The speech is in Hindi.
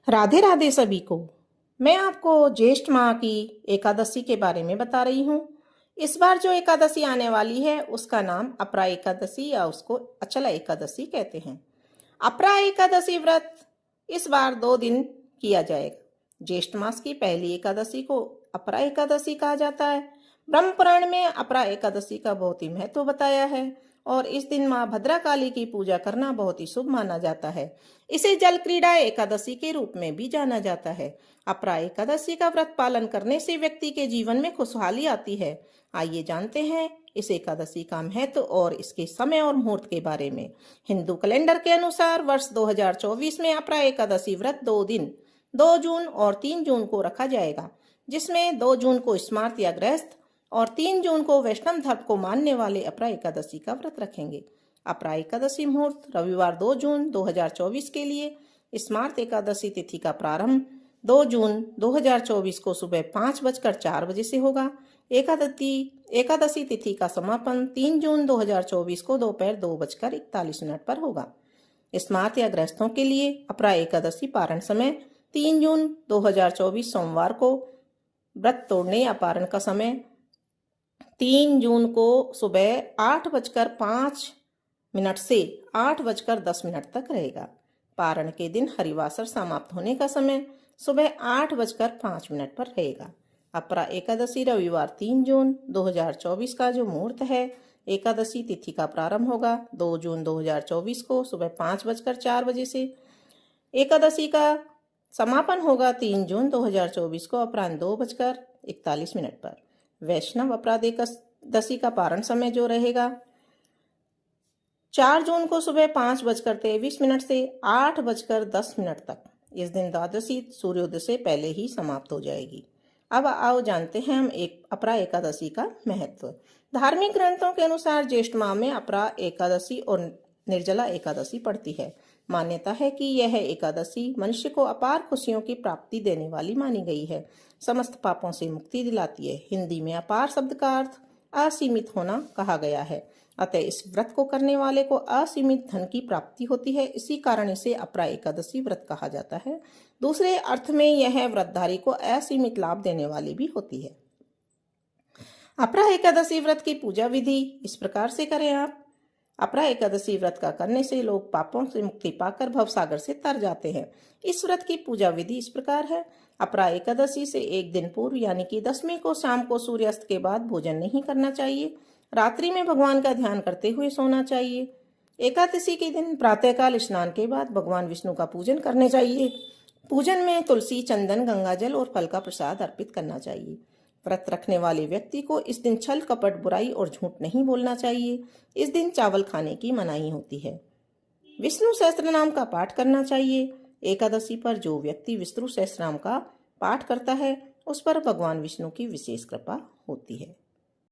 राधे राधे सभी को। मैं आपको ज्येष्ठ माह की एकादशी के बारे में बता रही हूँ। इस बार जो एकादशी आने वाली है उसका नाम अपरा एकादशी या उसको अचला एकादशी कहते हैं। अपरा एकादशी व्रत इस बार 2 दिन किया जाएगा। ज्येष्ठ मास की पहली एकादशी को अपरा एकादशी कहा जाता है। ब्रह्म पुराण में अपरा एकादशी का बहुत ही महत्व बताया है और इस दिन माँ भद्रकाली की पूजा करना बहुत ही शुभ माना जाता है। इसे जल क्रीड़ा एकादशी के रूप में भी जाना जाता है। अपरा एकादशी का व्रत पालन करने से व्यक्ति के जीवन में खुशहाली आती है। आइए जानते हैं इस एकादशी का महत्व और इसके समय और मुहूर्त के बारे में। हिंदू कैलेंडर के अनुसार वर्ष 2024 में अपरा एकादशी व्रत 2 दिन 2 जून और 3 जून को रखा जाएगा, जिसमें 2 जून को स्मार्त या गृहस्थ और 3 जून को वैष्णव धर्म को मानने वाले अपरा एकादशी का व्रत रखेंगे। अपरा एकादशी मुहूर्त रविवार 2 जून 2024 के लिए। स्मार्त एकादशी तिथि का प्रारंभ 2 जून 2024 को सुबह 5:04 से होगा। एकादशी तिथि का समापन 3 जून 2024 को दोपहर 2:41 पर होगा। स्मार्त या गृहस्थों के लिए अपरा एकादशी पारण समय 3 जून 2024 सोमवार को। व्रत तोड़ने या पारण का समय 3 जून को सुबह 8:05 से 8:10 तक रहेगा। पारण के दिन हरिवासर समाप्त होने का समय सुबह 8:05 पर रहेगा। अपरा एकादशी रविवार 3 जून 2024 का जो मुहूर्त है, एकादशी तिथि का प्रारंभ होगा 2 जून 2024 को सुबह 5:04 से। एकादशी का समापन होगा 3 जून 2024 को अपराह्न 2:41 पर। वैष्णव अपराध एकादशी का पारण समय जो रहेगा 4 जून को सुबह 5:23 से 8:10 तक। इस दिन द्वादशी सूर्योदय से पहले ही समाप्त हो जाएगी। अब आओ जानते हैं हम अपरा एकादशी का महत्व। धार्मिक ग्रंथों के अनुसार ज्येष्ठ माह में अपरा एकादशी और निर्जला एकादशी पड़ती है। मान्यता है कि यह एकादशी मनुष्य को अपार खुशियों की प्राप्ति देने वाली मानी गई है, समस्त पापों से मुक्ति दिलाती है। हिंदी में अपार शब्द का अर्थ असीमित होना कहा गया है, अतः इस व्रत को करने वाले को असीमित धन की प्राप्ति होती है। इसी कारण इसे अपरा एकादशी व्रत कहा जाता है। दूसरे अर्थ में यह व्रतधारी को असीमित लाभ देने वाली भी होती है। अपरा एकादशी व्रत की पूजा विधि इस प्रकार से करें आप। अपरा एकादशी व्रत का करने से लोग पापों से मुक्ति पाकर भवसागर से तर जाते हैं। इस व्रत की पूजा विधि इस प्रकार है। अपरा एकादशी से 1 दिन पूर्व यानी कि 10वीं को शाम को सूर्यास्त के बाद भोजन नहीं करना चाहिए। रात्रि में भगवान का ध्यान करते हुए सोना चाहिए। एकादशी के दिन प्रातःकाल स्नान के बाद भगवान विष्णु का पूजन करने चाहिए। पूजन में तुलसी, चंदन, गंगाजल और फल का प्रसाद अर्पित करना चाहिए। व्रत रखने वाले व्यक्ति को इस दिन छल, कपट, बुराई और झूठ नहीं बोलना चाहिए। इस दिन चावल खाने की मनाही होती है। विष्णु सहस्त्र नाम का पाठ करना चाहिए। एकादशी पर जो व्यक्ति विष्णु सहस्त्र नाम का पाठ करता है उस पर भगवान विष्णु की विशेष कृपा होती है।